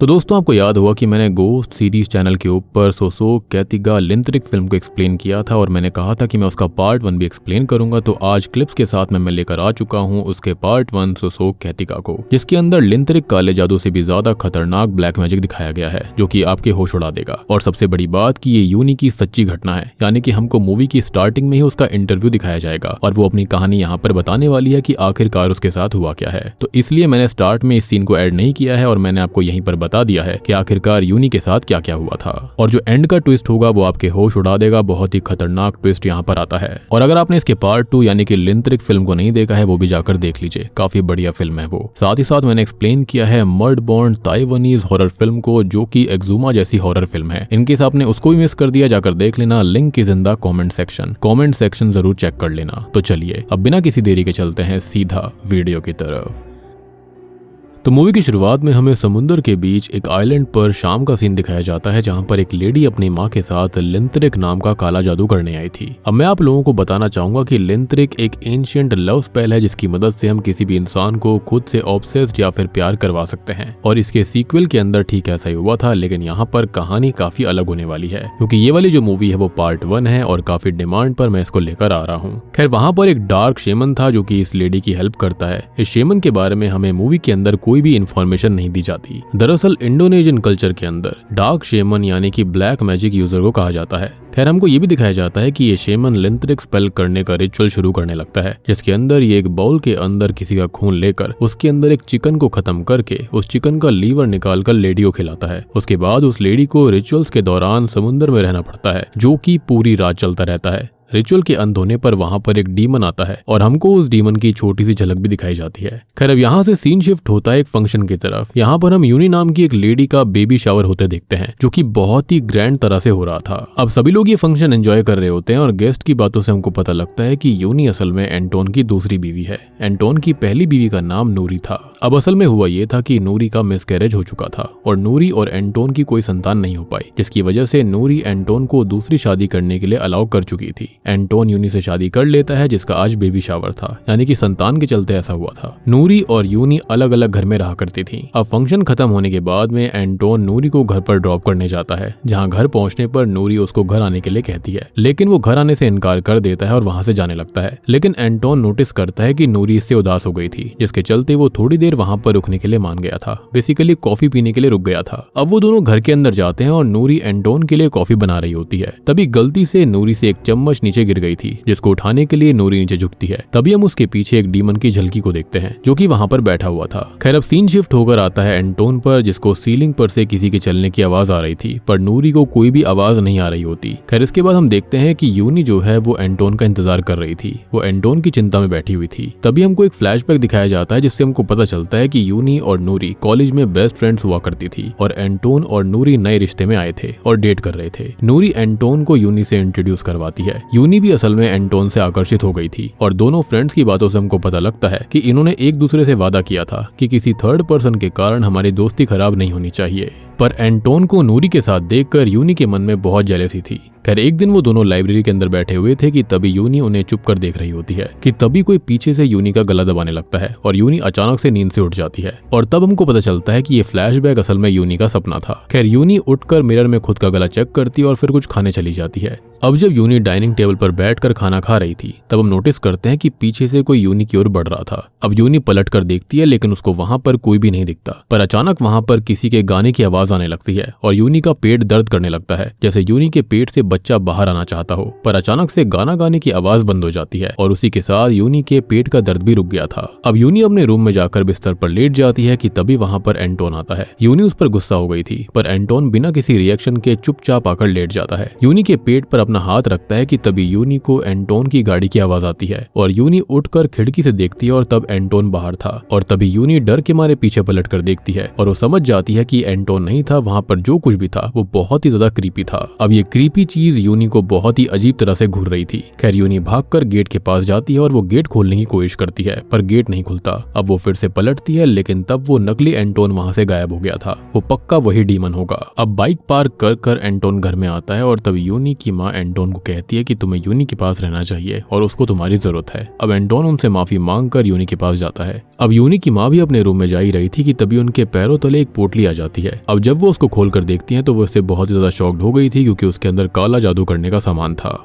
तो दोस्तों आपको याद होगा कि मैंने गोस्ट सीरीज चैनल के ऊपर सोसोक कैतिगा लिंथरिक फिल्म को एक्सप्लेन किया था और मैंने कहा था कि मैं उसका पार्ट 1 भी एक्सप्लेन करूंगा। तो आज क्लिप्स के साथ मैं लेकर आ चुका हूं उसके पार्ट 1 सोसोक कैतिगा को, जिसके अंदर लिंथरिक काले जादू से भी ज्यादा खतरनाक ब्लैक मैजिक दिखाया गया है जो कि आपके होश उड़ा देगा। और सबसे बड़ी बात कि ये यूनी की सच्ची घटना है, यानी कि हमको मूवी की स्टार्टिंग में ही उसका इंटरव्यू दिखाया जाएगा और वो अपनी कहानी यहाँ पर बताने वाली है कि आखिरकार उसके साथ हुआ क्या है। तो इसलिए मैंने स्टार्ट में इस सीन को ऐड नहीं किया है और मैंने आपको यहीं पर बता दिया है कि आखिरकार यूनी के साथ क्या क्या हुआ था। और जो एंड का ट्विस्ट होगा वो आपके होश उड़ा देगा। बहुत ही खतरनाक ट्विस्ट यहाँ पर आता है। और अगर आपने इसके पार्ट 2 यानी कि लिंथरिक फिल्म को नहीं देखा है वो भी जाकर देख लीजिए, काफी बढ़िया फिल्म है वो। साथ ही साथ मैंने एक्सप्लेन किया है मडबॉर्न ताइवानीज हॉरर फिल्म को, जो कि एक्जुमा जैसी हॉरर फिल्म है। इनकेस आपने उसको भी मिस कर दिया, जाकर देख लेना, link is in the comment section जरूर चेक कर लेना। तो चलिए अब बिना किसी देरी के चलते हैं सीधा वीडियो की तरफ। तो मूवी की शुरुआत में हमें समुद्र के बीच एक आइलैंड पर शाम का सीन दिखाया जाता है, जहां पर एक लेडी अपनी माँ के साथ लिंथरिक नाम का काला जादू करने आई थी। अब मैं आप लोगों को बताना चाहूंगा कि लिंथरिक एक एंशिएंट लव स्पेल है जिसकी मदद से हम किसी भी इंसान को खुद से ऑब्सेस्ड या फिर प्यार करवा सकते हैं। और इसके सीक्वल के अंदर ठीक ऐसा ही हुआ था, लेकिन यहाँ पर कहानी काफी अलग होने वाली है, क्योंकि ये वाली जो मूवी है वो पार्ट 1 है और काफी डिमांड पर मैं इसको लेकर आ रहा हूँ। खैर वहां पर एक डार्क शेमन था जो कि इस लेडी की हेल्प करता है। इस शेमन के बारे में हमें मूवी के अंदर कोई भी इंफॉर्मेशन नहीं दी जाती। दरअसल इंडोनेशियन कल्चर के अंदर डार्क शेमन यानी कि ब्लैक मैजिक यूजर को कहा जाता है। खैर हमको ये भी दिखाया जाता है कि ये शेमन लिंथरिक स्पेल करने का रिचुअल शुरू करने लगता है, जिसके अंदर ये एक बाउल के अंदर किसी का खून लेकर उसके अंदर एक चिकन को खत्म करके उस चिकन का लीवर निकालकर लेडी को खिलाता है। उसके बाद उस लेडी को रिचुअल्स के दौरान समुद्र में रहना पड़ता है, जो कि पूरी रात चलता रहता है। रिचुअल के अंत होने पर वहां पर एक डीमन आता है और हमको उस डीमन की छोटी सी झलक भी दिखाई जाती है। खैर अब यहाँ से सीन शिफ्ट होता है एक फंक्शन की तरफ। यहाँ पर हम यूनी नाम की एक लेडी का बेबी शावर होते देखते हैं, जो कि बहुत ही ग्रैंड तरह से हो रहा था। अब सभी लोग ये फंक्शन एंजॉय कर रहे होते हैं और गेस्ट की बातों से हमको पता लगता है कि यूनी असल में एंटोन की दूसरी बीवी है। एंटोन की पहली बीवी का नाम नूरी था। अब असल में हुआ ये था कि नूरी का मिसकैरेज हो चुका था और नूरी और एंटोन की कोई संतान नहीं हो पाई, जिसकी वजह से नूरी एंटोन को दूसरी शादी करने के लिए अलाउ कर चुकी थी। एंटोन यूनी से शादी कर लेता है, जिसका आज बेबी शावर था, यानी कि संतान के चलते ऐसा हुआ था। नूरी और यूनी अलग अलग घर में रहा करती थी। अब फंक्शन खत्म होने के बाद में एंटोन नूरी को घर पर ड्रॉप करने जाता है, जहां घर पहुंचने पर नूरी उसको घर आने के लिए कहती है, लेकिन वो घर आने से इनकार कर देता है और वहां से जाने लगता है। लेकिन एंटोन नोटिस करता है कि नूरी इससे उदास हो गई थी, जिसके चलते वो थोड़ी देर वहां पर रुकने के लिए मान गया था। बेसिकली कॉफी पीने के लिए रुक गया था। अब वो दोनों घर के अंदर जाते हैं और नूरी एंटोन के लिए कॉफी बना रही होती है। तभी गलती से नूरी से एक चम्मच नीचे गिर गई थी, जिसको उठाने के लिए नूरी नीचे झुकती है। तभी हम उसके पीछे एक डीमन की झलकी को देखते हैं, जो कि वहां पर बैठा हुआ था। खैर अब सीन शिफ्ट होकर आता है एंटोन पर, जिसको सीलिंग पर से किसी के चलने की आवाज आ रही थी, पर नूरी को कोई भी आवाज नहीं आ रही होती। खैर इसके बाद हम देखते हैं कि यूनी जो है वो एंटोन का इंतजार कर रही थी। वो एंटोन की चिंता में बैठी हुई थी। तभी हमको एक फ्लैशबैक दिखाया जाता है, जिससे हमको पता चलता है कि यूनी और नूरी कॉलेज में बेस्ट फ्रेंड्स हुआ करती थी और एंटोन और नूरी नए रिश्ते में आए थे और डेट कर रहे थे। नूरी एंटोन को यूनी से इंट्रोड्यूस करवाती है। यूनी भी असल में एंटोन से आकर्षित हो गई थी और दोनों फ्रेंड्स की बातों से हमको पता लगता है कि इन्होंने एक दूसरे से वादा किया था कि किसी थर्ड पर्सन के कारण हमारी दोस्ती खराब नहीं होनी चाहिए। पर एंटोन को नूरी के साथ देखकर यूनी के मन में बहुत जेलसी थी। खैर एक दिन वो दोनों लाइब्रेरी के अंदर बैठे हुए थे कि तभी यूनी उन्हें चुप कर देख रही होती है कि तभी कोई पीछे से यूनी का गला दबाने लगता है और यूनी अचानक से नींद से उठ जाती है। और तब हमको पता चलता है कि ये फ्लैशबैक असल में यूनी का सपना था। खैर यूनी उठकर मिरर में खुद का गला चेक करती है और फिर कुछ खाने चली जाती है। अब जब यूनी डाइनिंग टेबल पर बैठकर खाना खा रही थी, तब हम नोटिस करते हैं कि पीछे से कोई यूनी की ओर बढ़ रहा था। अब यूनी पलट कर देखती है, लेकिन उसको वहां पर कोई भी नहीं दिखता। पर अचानक वहां पर किसी के गाने की आवाज आने लगती है और यूनी का पेट दर्द करने लगता है, जैसे यूनी के पेट से बच्चा बाहर आना चाहता हो। पर अचानक से गाना गाने की आवाज बंद हो जाती है और उसी के साथ यूनी के पेट का दर्द भी रुक गया था। अब यूनी अपने रूम में जाकर बिस्तर पर लेट जाती है कि तभी वहां पर एंटोन आता है। यूनी उस पर गुस्सा हो गई थी, पर एंटोन बिना किसी रिएक्शन के चुपचाप आकर लेट जाता है। यूनी के पेट पर अपना हाथ रखता है कि तभी यूनी को एंटोन की गाड़ी की आवाज आती है और यूनी उठकर खिड़की से देखती है और तब एंटोन बाहर था। और तभी यूनी डर के मारे पीछे पलट कर देखती है और वो समझ जाती है कि एंटोन नहीं था। वहां पर जो कुछ भी था वो बहुत ही ज्यादा क्रीपी था। अब ये क्रीपी चीज यूनी को बहुत ही अजीब तरह से घूर रही थी। खैर यूनी भागकर गेट के पास जाती है और वो गेट खोलने की कोशिश करती है, पर गेट नहीं खुलता। अब वो फिर से पलटती है, लेकिन तब वो नकली एंटोन वहां से गायब हो गया था। वो पक्का वही डीमन होगा। अब बाइक पार्क कर एंटोन घर में आता है और तब यूनी की माँ एंटोन को कहती है कि तुम्हें यूनी के पास रहना चाहिए और उसको तुम्हारी जरूरत है। अब एंटोन उनसे माफी मांगकर यूनी के पास जाता है। अब यूनी की माँ भी अपने रूम में जा ही रही थी कि तभी उनके पैरों तले एक पोटली आ जाती है। अब जब वो उसको खोलकर देखती हैं तो वो इससे बहुत ही ज्यादा शॉक्ड हो गई थी क्योंकि उसके अंदर काला जादू करने का सामान था।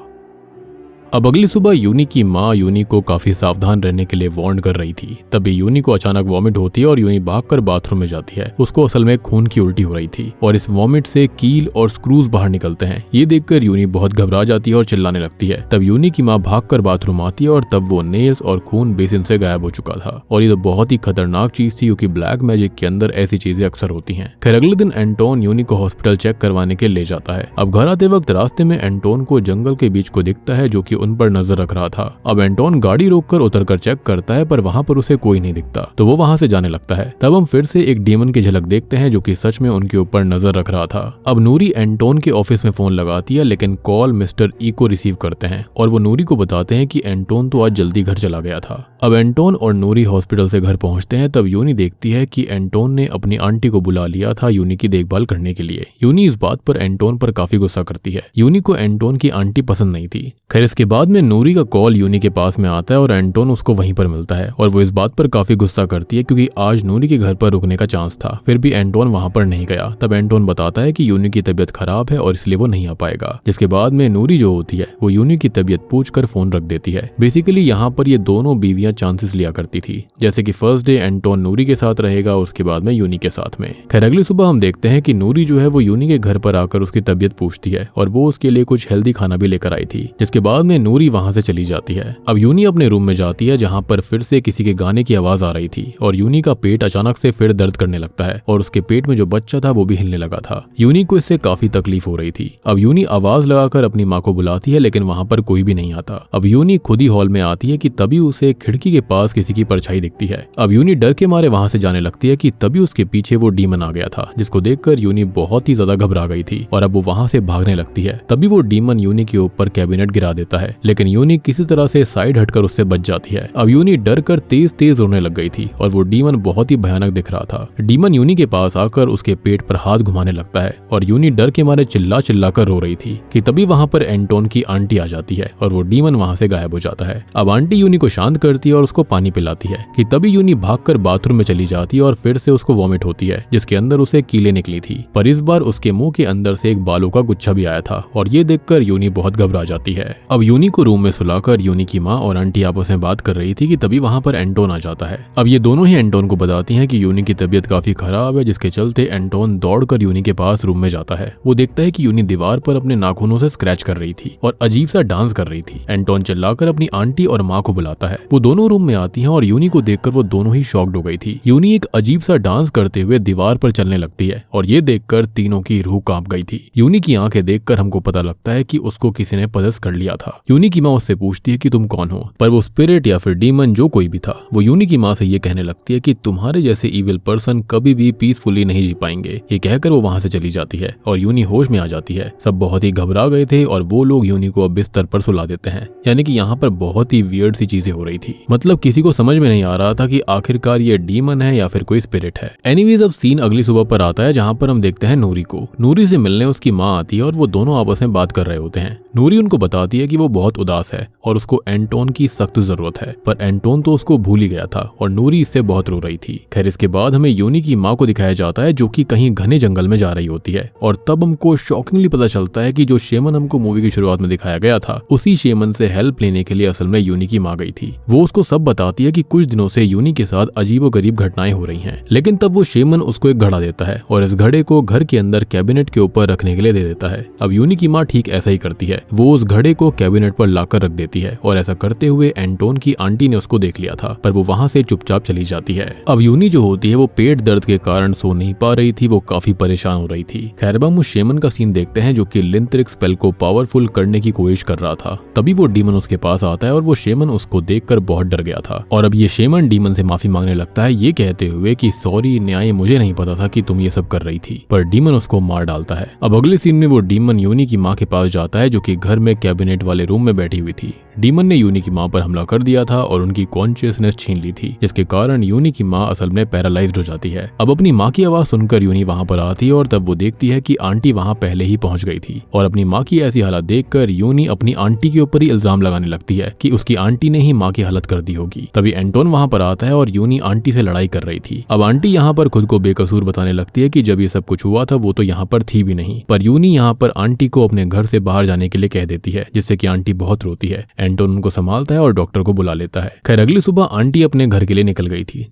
अब अगली सुबह यूनी की माँ यूनी को काफी सावधान रहने के लिए वार्न कर रही थी। तभी यूनी को अचानक वॉमिट होती है और यूनी भागकर बाथरूम में जाती है। उसको असल में खून की उल्टी हो रही थी और इस वॉमिट से कील और स्क्रूज बाहर निकलते हैं। ये देखकर यूनी बहुत घबरा जाती है और चिल्लाने लगती है। तब यूनी की माँ भागकर बाथरूम आती है और तब वो नेल्स और खून बेसिन से गायब हो चुका था। और ये तो बहुत ही खतरनाक चीज थी क्योंकि ब्लैक मैजिक के अंदर ऐसी चीजें अक्सर होती हैं। खैर अगले दिन एंटोन यूनी को हॉस्पिटल चेक करवाने के ले जाता है। अब घर आते वक्त रास्ते में एंटोन को जंगल के बीच को दिखता है जो कि उन पर नजर रख रहा था। अब एंटोन गाड़ी रोककर उतरकर चेक करता है पर वहां पर उसे कोई नहीं दिखता तो वो वहां से जाने लगता है। तब हम फिर से एक डीमन की झलक देखते हैं जो कि सच में उनके ऊपर नजर रख रहा था। अब नूरी एंटोन के ऑफिस में फोन लगाती है लेकिन कॉल मिस्टर ई को रिसीव करते हैं और वो नूरी को बताते हैं कि एंटोन तो आज जल्दी घर चला गया था। अब एंटोन और नूरी हॉस्पिटल से घर पहुंचते हैं। तब यूनी देखती है कि एंटोन ने अपनी आंटी को बुला लिया था यूनी की देखभाल करने के लिए। यूनी इस बात पर एंटोन पर काफी गुस्सा करती है। यूनी को एंटोन की आंटी पसंद नहीं थी। खैर इसके बाद में नूरी का कॉल यूनी के पास में आता है और एंटोन उसको वहीं पर मिलता है और वो इस बात पर काफी गुस्सा करती है क्योंकि आज नूरी के घर पर रुकने का चांस था फिर भी एंटोन वहां पर नहीं गया। तब एंटोन बताता है कि यूनी की तबीयत खराब है और इसलिए वो नहीं आ पाएगा। जिसके बाद में नूरी जो होती है वो यूनी की तबीयत पूछकर फोन रख देती है। बेसिकली यहाँ पर ये दोनों बीवियां चांसेस लिया करती थी जैसे कि फर्स्ट डे एंटोन नूरी के साथ रहेगा उसके बाद में यूनी के साथ में। खैर अगली सुबह हम देखते हैं कि नूरी जो है वो यूनी के घर पर आकर उसकी तबीयत पूछती है और वो उसके लिए कुछ हेल्दी खाना भी लेकर आई थी। जिसके बाद में नूरी वहां से चली जाती है। अब यूनी अपने रूम में जाती है जहां पर फिर से किसी के गाने की आवाज आ रही थी और यूनी का पेट अचानक से फिर दर्द करने लगता है और उसके पेट में जो बच्चा था वो भी हिलने लगा था। यूनी को इससे काफी तकलीफ हो रही थी। अब यूनी आवाज लगाकर अपनी माँ को बुलाती है लेकिन वहां पर कोई भी नहीं आता। अब यूनी खुद ही हॉल में आती है कि तभी उसे खिड़की के पास किसी की परछाई दिखती है। अब यूनी डर के मारे वहां से जाने लगती है कि तभी उसके पीछे वो डीमन आ गया था जिसको देखकर यूनी बहुत ही ज्यादा घबरा गई थी और अब वो वहां से भागने लगती है। तभी वो डीमन यूनी के ऊपर कैबिनेट गिरा देता है लेकिन यूनी किसी तरह से साइड हटकर उससे बच जाती है। अब यूनी डर कर तेज तेज रोने लग गई थी और वो डीमन बहुत ही भयानक दिख रहा था। डीमन यूनी के पास आकर उसके पेट पर हाथ घुमाने लगता है और यूनी डर के मारे चिल्ला चिल्ला कर रो रही थी कि तभी वहां पर एंटोन की आंटी आ जाती है और वो डीमन वहां से गायब हो जाता है। अब आंटी यूनी को शांत करती है और उसको पानी पिलाती है कि तभी यूनी भागकर बाथरूम में चली जाती है और फिर से उसको वॉमिट होती है जिसके अंदर उसे कीलें निकली थी पर इस बार उसके मुंह के अंदर से एक बालों का गुच्छा भी आया था और ये देखकर यूनी बहुत घबरा जाती है। अब यूनी को रूम में सुलाकर यूनी की माँ और आंटी आपस में बात कर रही थी कि तभी वहां पर एंटोन आ जाता है। अब ये दोनों ही एंटोन को बताती हैं कि यूनी की तबीयत काफी खराब है जिसके चलते एंटोन दौड़कर यूनी के पास रूम में जाता है। वो देखता है कि यूनी दीवार पर अपने नाखूनों से स्क्रैच कर रही थी और अजीब सा डांस कर रही थी। एंटोन चिल्लाकर अपनी आंटी और माँ को बुलाता है। वो दोनों रूम में आती हैं और यूनी को देखकर वो दोनों ही शॉक्ड हो गई थी। यूनी एक अजीब सा डांस करते हुए दीवार पर चलने लगती है और ये देखकर तीनों की रूह कांप गई थी। यूनी की आंखें देखकर हमको पता लगता है कि उसको किसी ने पजेस कर लिया था। यूनी की माँ उससे पूछती है कि तुम कौन हो, पर वो स्पिरिट या फिर डीमन जो कोई भी था वो यूनी की माँ से ये कहने लगती है कि तुम्हारे जैसे इविल पर्सन कभी भी पीसफुली नहीं जी पाएंगे। ये कहकर वो वहां से चली जाती है और यूनी होश में आ जाती है। सब बहुत ही घबरा गए थे और वो लोग यूनी को अब बिस्तर पर सुला देते हैं। यानी कि यहाँ पर बहुत ही वियर्ड सी चीजें हो रही थी। मतलब किसी को समझ में नहीं आ रहा था कि आखिरकार ये डीमन है या फिर कोई स्पिरिट है। एनीवेज अब सीन अगली सुबह पर आता है जहाँ पर हम देखते हैं नूरी को। नूरी से मिलने उसकी माँ आती है और वो दोनों आपस में बात कर रहे होते हैं। नूरी उनको बताती है कि वो बहुत उदास है और उसको एंटोन की सख्त जरूरत है, पर एंटोन तो उसको भूल ही गया था और नूरी इससे बहुत रो रही थी। खैर इसके बाद हमें यूनी की माँ को दिखाया जाता है जो कि कहीं घने जंगल में जा रही होती है और तब हमको शॉकिंगली पता चलता है कि जो शेमन हमको मूवी की शुरुआत में दिखाया गया था उसी शेमन से हेल्प लेने के लिए असल में यूनी की माँ गई थी। वो उसको सब बताती है कि कुछ दिनों से यूनी के साथ अजीबोगरीब घटनाएं हो रही हैं। लेकिन तब वो शेमन उसको एक घड़ा देता है और इस घड़े को घर के अंदर कैबिनेट के ऊपर रखने के लिए दे देता है। अब यूनी की माँ ठीक ऐसा ही करती है। वो उस घड़े को कैबिनेट पर लाकर रख देती है और ऐसा करते हुए एंटोन की आंटी ने उसको देख लिया था, पर वो वहां से चुपचाप चली जाती है। अब यूनी जो होती है वो पेट दर्द के कारण सो नहीं पा रही थी। वो काफी परेशान हो रही थी। खैर हम उस शेमन का सीन देखते हैं जो कि लिंथरिक स्पेल को पावरफुल करने की कोशिश कर रहा था। तभी वो डीमन उसके पास आता है और वो शेमन उसको देखकर बहुत डर गया था और अब ये शेमन डीमन से माफी मांगने लगता है ये कहते हुए कि सॉरी न्याय, मुझे नहीं पता था कि तुम ये सब कर रही थी, पर डीमन उसको मार डालता है। अब अगले सीन में वो डीमन यूनी की माँ के पास जाता है जो कि घर में कैबिनेट वाले रूम में बैठी हुई थी। डीमन ने यूनी की मां पर हमला कर दिया था और उनकी कॉन्शियसनेस छीन ली थी, जिसके कारण यूनी की मां असल में पैरालाइज्ड हो जाती है। अब अपनी मां की आवाज सुनकर यूनी वहां पर आती है और तब वो देखती है कि आंटी वहां पहले ही पहुंच गई थी। और अपनी मां की ऐसी हालत देखकर यूनी अपनी आंटी के ऊपर ही इल्जाम लगाने लगती है कि उसकी आंटी ने ही मां की हालत कर दी होगी। तभी एंटोन वहां पर आता है और यूनी आंटी से लड़ाई कर रही थी। अब आंटी यहाँ पर खुद को बेकसूर बताने लगती है कि जब ये सब कुछ हुआ था वो तो यहाँ पर थी भी नहीं, पर यूनी यहाँ पर आंटी को अपने घर से बाहर जाने के लिए कह देती है, जिससे कि आंटी बहुत रोती है। एंटोन उनको संभालता है और डॉक्टर को बुला लेता है। खैर अगली सुबह आंटी अपने घर के लिए निकल गई थी।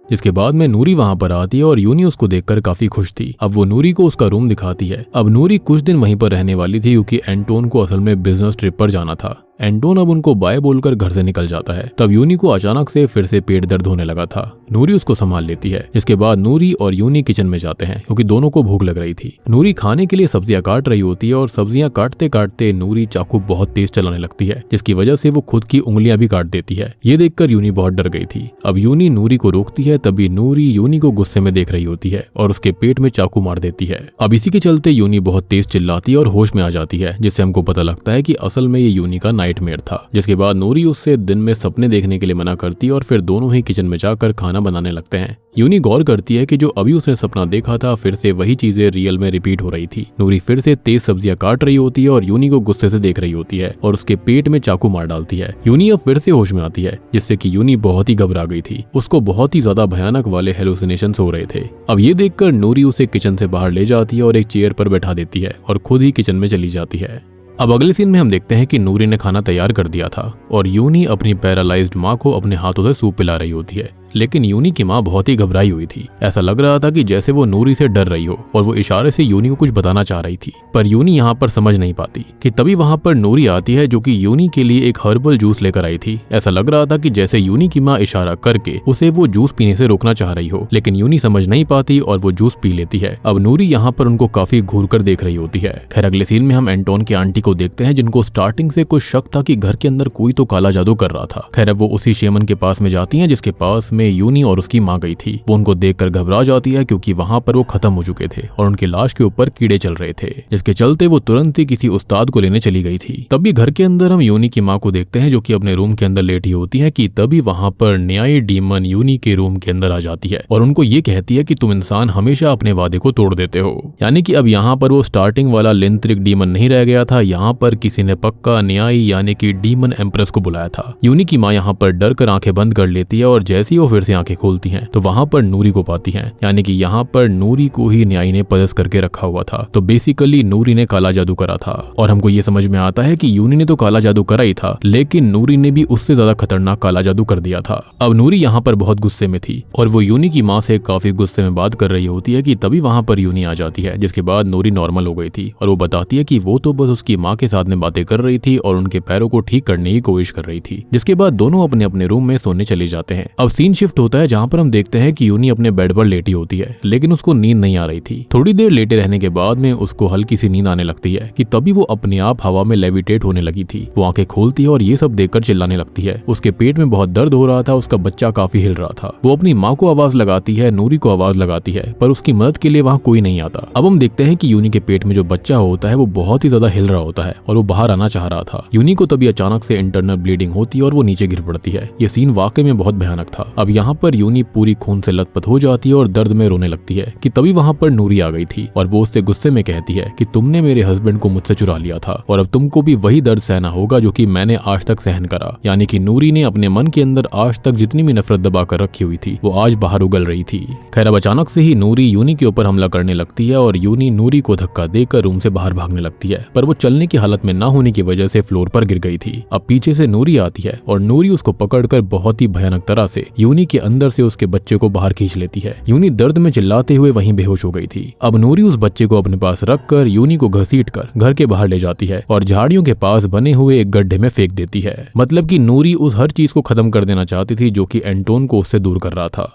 इसके बाद में नूरी वहां पर आती है और यूनी उसको देखकर काफी खुश थी। अब वो नूरी को उसका रूम दिखाती है। अब नूरी कुछ दिन वहीं पर रहने वाली थी क्योंकि एंटोन को असल में बिजनेस ट्रिप पर जाना था। एंटोन अब उनको बाय बोलकर घर से निकल जाता है। तब यूनी को अचानक से फिर से पेट दर्द होने लगा था। नूरी उसको संभाल लेती है। इसके बाद नूरी और यूनी किचन में जाते हैं क्योंकि दोनों को भूख लग रही थी। नूरी खाने के लिए सब्जियां काट रही होती है और सब्जियां काटते काटते नूरी चाकू बहुत तेज चलाने लगती है, जिसकी वजह से वो खुद की उंगलियां भी काट देती है। ये देखकर यूनी बहुत डर गई थी। अब यूनी नूरी को रोकती है, तभी नूरी यूनी को गुस्से में देख रही होती है और उसके पेट में चाकू मार देती है। अब इसी के चलते यूनी बहुत तेज चिल्लाती है और होश में आ जाती है, जिससे हमको पता लगता है कि असल में ये यूनी का नाइटमेयर था। जिसके बाद नूरी उससे दिन में सपने देखने के लिए मना करती है और फिर दोनों ही किचन में जाकर खाना बनाने लगते हैं। यूनी गौर करती है कि जो अभी उसने सपना देखा था फिर से वही चीजें रियल में रिपीट हो रही थी। नूरी फिर से तेज सब्जियां काट रही होती है और यूनी को गुस्से से देख रही होती है और उसके पेट में चाकू मार डालती है। यूनी अब फिर से होश में आती है, जिससे कि यूनी बहुत ही घबरा गई थी। उसको बहुत ही ज्यादा भयानक वाले हेलुसिनेशंस हो रहे थे। अब ये देखकर नूरी उसे किचन से बाहर ले जाती है और एक चेयर पर बैठा देती है और खुद ही किचन में चली जाती है। अब अगले सीन में हम देखते हैं कि नूरी ने खाना तैयार कर दिया था और यूनी अपनी पैरालाइज्ड माँ को अपने हाथों से सूप पिला रही होती है। लेकिन यूनी की माँ बहुत ही घबराई हुई थी। ऐसा लग रहा था कि जैसे वो नूरी से डर रही हो और वो इशारे से यूनी को कुछ बताना चाह रही थी, पर यूनी यहाँ पर समझ नहीं पाती कि तभी वहाँ पर नूरी आती है जो कि यूनी के लिए एक हर्बल जूस लेकर आई थी। ऐसा लग रहा था कि जैसे यूनी की माँ इशारा करके उसे वो जूस पीने से रोकना चाह रही हो, लेकिन यूनी समझ नहीं पाती और वो जूस पी लेती है। अब नूरी यहाँ पर उनको काफी घूर कर देख रही होती है। खैर अगले सीन में हम एंटोन की आंटी को देखते हैं, जिनको स्टार्टिंग से कुछ शक था कि घर के अंदर कोई तो काला जादू कर रहा था। खैर अब वो उसी शेमन के पास में जाती है जिसके पास में यूनी और उसकी मां गई थी। वो उनको देखकर घबरा जाती है क्योंकि वहां पर वो खत्म हो चुके थे और उनकी लाश के ऊपर कीड़े चल रहे थे, जिसके चलते वो तुरंत ही किसी उस्ताद को लेने चली गई थी। तभी घर के अंदर हम यूनी की मां को देखते हैं जो कि अपने रूम के अंदर लेटी होती है कि तभी वहां पर न्यायी डीमन यूनी के रूम के अंदर आ जाती है और उनको ये कहती है कि तुम इंसान हमेशा अपने वादे को तोड़ देते हो। यानी कि अब यहाँ पर वो स्टार्टिंग वाला लिंत्रिक डीमन नहीं रह गया था, यहाँ पर किसी ने पक्का न्यायी यानी कि डीमन एम्प्रेस को बुलाया था। यूनी की मां यहाँ पर डर कर आंखें बंद कर लेती है और जैसे ही वो फिर से आंखें खोलती हैं तो वहां पर नूरी को पाती हैं। यानी कि यहाँ पर नूरी को ही न्यायी ने पजस करके रखा हुआ था। तो बेसिकली नूरी ने काला जादू करा था और हमको ये समझ में आता है कि यूनी ने तो काला जादू करा ही था, लेकिन नूरी ने भी उससे ज्यादा खतरनाक काला जादू कर दिया था। अब नूरी यहाँ पर बहुत गुस्से में थी और वो यूनी की माँ से काफी गुस्से में बात कर रही होती है कि तभी वहां पर यूनी आ जाती है, जिसके बाद नूरी नॉर्मल हो गई थी और वो बताती है कि वो तो बस उसकी माँ के साथ में बातें कर रही थी और उनके पैरों को ठीक करने की कोशिश कर रही थी। जिसके बाद दोनों अपने अपने रूम में सोने चले जाते हैं। अब सीन शिफ्ट होता है जहाँ पर हम देखते हैं कि यूनी अपने बेड पर लेटी होती है, लेकिन उसको नींद नहीं आ रही थी। थोड़ी देर लेटे रहने के बाद में उसको हल्की सी नींद आने लगती है कि तभी वो अपने आप हवा में लेविटेट होने लगी थी। वो आंखें खोलती है और ये सब देखकर चिल्लाने लगती है। उसके पेट में बहुत दर्द हो रहा था, उसका बच्चा काफी हिल रहा था। वो अपनी माँ को आवाज लगाती है, नूरी को आवाज लगाती है, पर उसकी मदद के लिए वहाँ कोई नहीं आता। अब हम देखते हैं कि यूनी के पेट में जो बच्चा होता है वो बहुत ही ज्यादा हिल रहा होता है और वो बाहर आना चाह रहा था। यूनी को तभी अचानक से इंटरनल ब्लीडिंग होती है और वो नीचे गिर पड़ती है। ये सीन वाकई में बहुत भयानक था। अब यहाँ पर यूनी पूरी खून से लथपथ हो जाती है और दर्द में रोने लगती है कि तभी वहां पर नूरी आ गई थी और वो उससे गुस्से में कहती है कि तुमने मेरे हस्बैंड को मुझसे चुरा लिया था और अब तुमको भी वही दर्द सहना होगा जो कि मैंने आज तक सहन करा। यानी कि नूरी ने अपने मन के अंदर आज तक जितनी भी नफरत दबा कर रखी हुई थी वो आज बाहर उगल रही थी। खैर अब अचानक से ही नूरी यूनी के ऊपर हमला करने लगती है और यूनी नूरी को धक्का देकर रूम से बाहर भागने लगती है, पर वो चलने की हालत में ना होने की वजह से फ्लोर पर गिर गई थी। अब पीछे से नूरी आती है और नूरी उसको पकड़कर बहुत ही भयानक तरह से यूनी के अंदर से उसके बच्चे को बाहर खींच लेती है। यूनी दर्द में चिल्लाते हुए वहीं बेहोश हो गई थी। अब नूरी उस बच्चे को अपने पास रखकर यूनी को घसीटकर घर के बाहर ले जाती है और झाड़ियों के पास बने हुए एक गड्ढे में फेंक देती है। मतलब कि नूरी उस हर चीज को खत्म कर देना चाहती थी जो कि एंटोन को उससे दूर कर रहा था।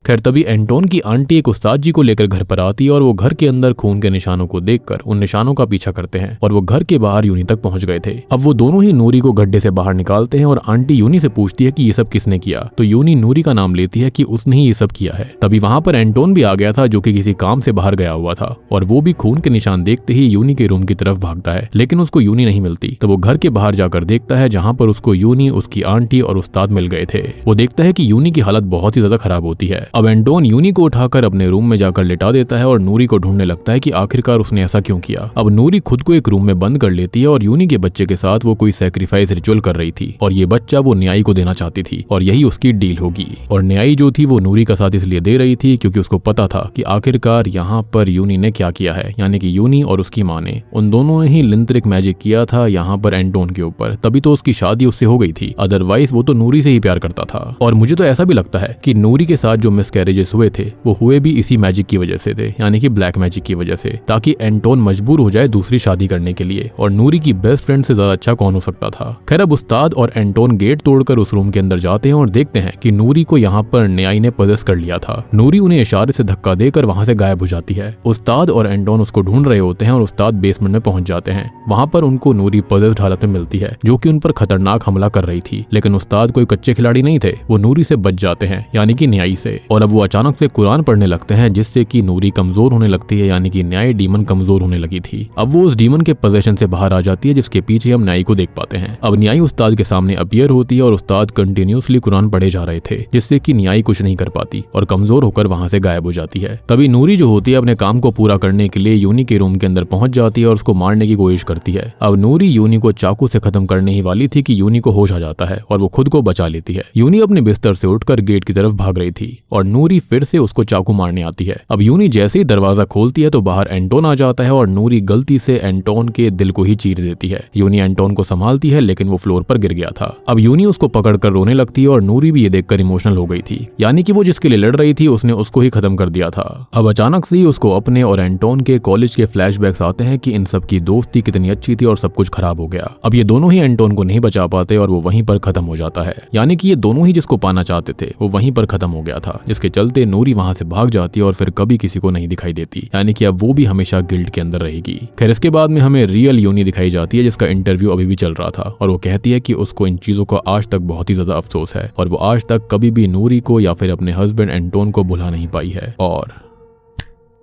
खैर तभी एंटोन की आंटी एक उस्ताद जी को लेकर घर पर आती है और वो घर के अंदर खून के निशानों को देखकर उन निशानों का पीछा करते हैं और वो घर के बाहर यूनी तक पहुंच गए थे। अब वो दोनों ही नूरी को गड्ढे से बाहर निकालते हैं और आंटी यूनी से पूछती है कि ये सब किसने किया, तो यूनी नूरी का नाम लेती है कि उसने ही ये सब किया है। तभी वहां पर एंटोन भी आ गया था जो कि किसी काम से बाहर गया हुआ था और वो भी खून के निशान देखते ही यूनी के रूम की तरफ भागता है, लेकिन उसको यूनी नहीं मिलती। तो वो घर के बाहर जाकर देखता है जहाँ पर उसको यूनी, उसकी आंटी और उस्ताद मिल गए थे। वो देखता है कि यूनी की हालत बहुत ही ज्यादा खराब होती है। अब एंटोन यूनी को उठाकर अपने रूम में जाकर लिटा देता है और नूरी को ढूंढने लगता है कि आखिरकार उसने ऐसा क्यों किया। अब नूरी खुद को एक रूम में बंद कर लेती है और यूनी के बच्चे के साथ वो कोई सैक्रिफाइस रिचुअल कर रही थी और ये बच्चा वो न्यायी को देना चाहती थी और यही उसकी डील होगी। और न्यायी जो थी वो नूरी का साथ इसलिए दे रही थी क्योंकि उसको पता था कि आखिरकार यहाँ पर यूनी ने क्या किया है, यानी कि यूनी और उसकी माँ ने उन दोनों ने ही लिंथरिक मैजिक किया था यहाँ पर एंटोन के ऊपर, तभी तो उसकी शादी उससे हो गई थी, अदरवाइज वो तो नूरी से ही प्यार करता था। और मुझे तो ऐसा भी लगता है कि नूरी के साथ जो मिसकैरेजेस हुए थे वो हुए भी इसी मैजिक की वजह से थे, यानी कि ब्लैक मैजिक की वजह से, ताकि एंटोन मजबूर हो जाए दूसरी शादी करने के लिए। और नूरी की बेस्ट फ्रेंड से ज्यादा अच्छा कौन हो सकता था। खैर अब उस्ताद और एंटोन गेट तोड़कर उस रूम के अंदर जाते हैं और देखते हैं कि नूरी को यहाँ पर न्यायी ने पजेस कर लिया था। नूरी उन्हें इशारे से धक्का देकर वहां से गायब हो जाती है। उस्ताद और एंटोन उसको ढूंढ रहे होते हैं और उस्ताद बेसमेंट में पहुंच जाते हैं। वहां पर उनको नूरी पजेस्ड हालत में मिलती है जो कि उन पर खतरनाक हमला कर रही थी, लेकिन उस्ताद कोई कच्चे खिलाड़ी नहीं थे, वो नूरी से बच जाते हैं, यानी कि न्यायी से। और अब वो अचानक से कुरान पढ़ने लगते हैं जिससे कि नूरी कमजोर होने लगती है, यानी कि न्यायी डीमन कमजोर होने लगी थी। अब वो उस डीमन के पोजीशन से बाहर आ जाती है जिसके पीछे हम न्यायी को देख पाते हैं। अब न्यायी उस्ताद के सामने अपीयर होती है और उस्ताद कंटिन्यूसली कुरान पढ़े जा रहे थे जिससे कि न्यायी कुछ नहीं कर पाती और कमजोर होकर वहां से गायब हो जाती है। तभी नूरी जो होती है अपने काम को पूरा करने के लिए यूनी के रूम के अंदर पहुंच जाती है और उसको मारने की कोशिश करती है। अब नूरी यूनी को चाकू से खत्म करने ही वाली थी कि यूनी को होश आ जाता है और वो खुद को बचा लेती है। यूनी अपने बिस्तर से उठकर गेट की तरफ भाग रही थी और नूरी फिर से उसको चाकू मारने आती है। अब यूनी जैसे ही दरवाजा खोलती है तो बाहर एंटोन आ जाता है और नूरी गलती से एंटोन के दिल को ही चीर देती है। यूनी एंटोन को संभालती है लेकिन वो फ्लोर पर गिर गया था। अब यूनी उसको पकड़कर रोने लगती है और नूरी भी ये देखकर इमोशनल हो गई थी, यानी कि वो जिसके लिए लड़ रही थी उसने उसको ही खत्म कर दिया था। अब अचानक से ही उसको अपने और एंटोन के कॉलेज के फ्लैशबैक्स आते हैं कि इन सब की दोस्ती कितनी अच्छी थी और सब कुछ खराब हो गया। अब ये दोनों ही एंटोन को नहीं बचा पाते और वो वहीं पर खत्म हो जाता है, यानी कि ये दोनों ही जिसको पाना चाहते थे वो वहीं पर खत्म हो गया था, जिसके चलते नूरी वहां से भाग जाती है और फिर कभी किसी को नहीं दिखाई देती, यानी कि अब वो भी हमेशा गिल्ड के अंदर रहेगी। खैर इसके बाद में हमें रियल यूनी दिखाई जाती है जिसका इंटरव्यू अभी भी चल रहा था और वो कहती है कि उसको इन चीजों का आज तक बहुत ही ज्यादा अफसोस है और वो आज तक कभी भी नूरी को या फिर अपने हस्बैंड एंटोन को भुला नहीं पाई है। और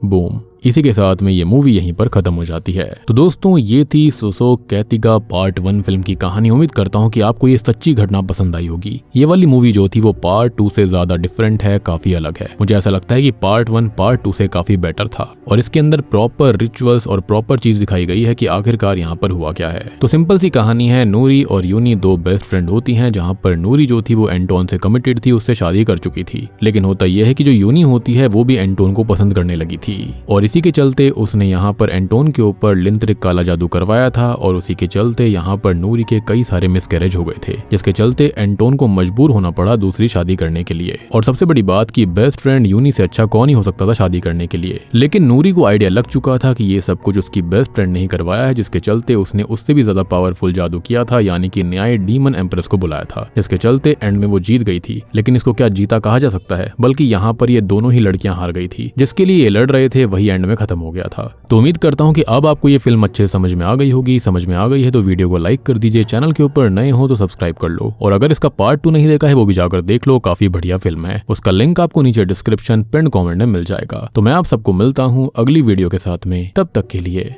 बूम, इसी के साथ में ये मूवी यहीं पर खत्म हो जाती है। तो दोस्तों ये थी सोसो कैतिगा पार्ट 1 फिल्म की कहानी। उम्मीद करता हूँ कि आपको ये सच्ची घटना पसंद आई होगी। ये वाली मूवी जो थी वो पार्ट 2 से ज्यादा डिफरेंट है, काफी अलग है। मुझे ऐसा लगता है कि पार्ट 1 पार्ट 2 से काफी बेटर था और इसके अंदर प्रॉपर रिचुअल्स और प्रॉपर चीज दिखाई गई है कि आखिरकार यहाँ पर हुआ क्या है। तो सिंपल सी कहानी है, नूरी और यूनी दो बेस्ट फ्रेंड होती हैं, जहाँ पर नूरी जो थी वो एंटोन से कमिटेड थी, उससे शादी कर चुकी थी, लेकिन होता यह है कि जो यूनी होती है वो भी एंटोन को पसंद करने लगी थी और इसी के चलते उसने यहाँ पर एंटोन के ऊपर लिंथरिक काला जादू करवाया था और उसी के चलते यहाँ पर नूरी के कई सारे मिसकैरेज हो गए थे, जिसके चलते एंटोन को मजबूर होना पड़ा दूसरी शादी करने के लिए। और सबसे बड़ी बात कि बेस्ट फ्रेंड यूनी से अच्छा कौन ही हो सकता था शादी करने के लिए, लेकिन नूरी को आइडिया लग चुका था कि ये सब कुछ उसकी बेस्ट फ्रेंड ने ही करवाया है, जिसके चलते उसने उससे भी ज्यादा पावरफुल जादू किया था, यानी कि न्याय डीमन एम्प्रेस को बुलाया था, जिसके चलते एंड में वो जीत गई थी। लेकिन इसको क्या जीता कहा जा सकता है, बल्कि यहाँ पर ये दोनों ही लड़कियां हार गई थी, जिसके लिए ये लड़ रहे थे वही एंड में खत्म हो गया था। तो उम्मीद करता हूँ कि अब आपको ये फिल्म अच्छे समझ में आ गई होगी। समझ में आ गई है तो वीडियो को लाइक कर दीजिए, चैनल के ऊपर नए हो तो सब्सक्राइब कर लो और अगर इसका पार्ट 2 नहीं देखा है वो भी जाकर देख लो, काफी बढ़िया फिल्म है। उसका लिंक आपको नीचे डिस्क्रिप्शन पिन कमेंट में मिल जाएगा। तो मैं आप सबको मिलता हूँ अगली वीडियो के साथ में, तब तक के लिए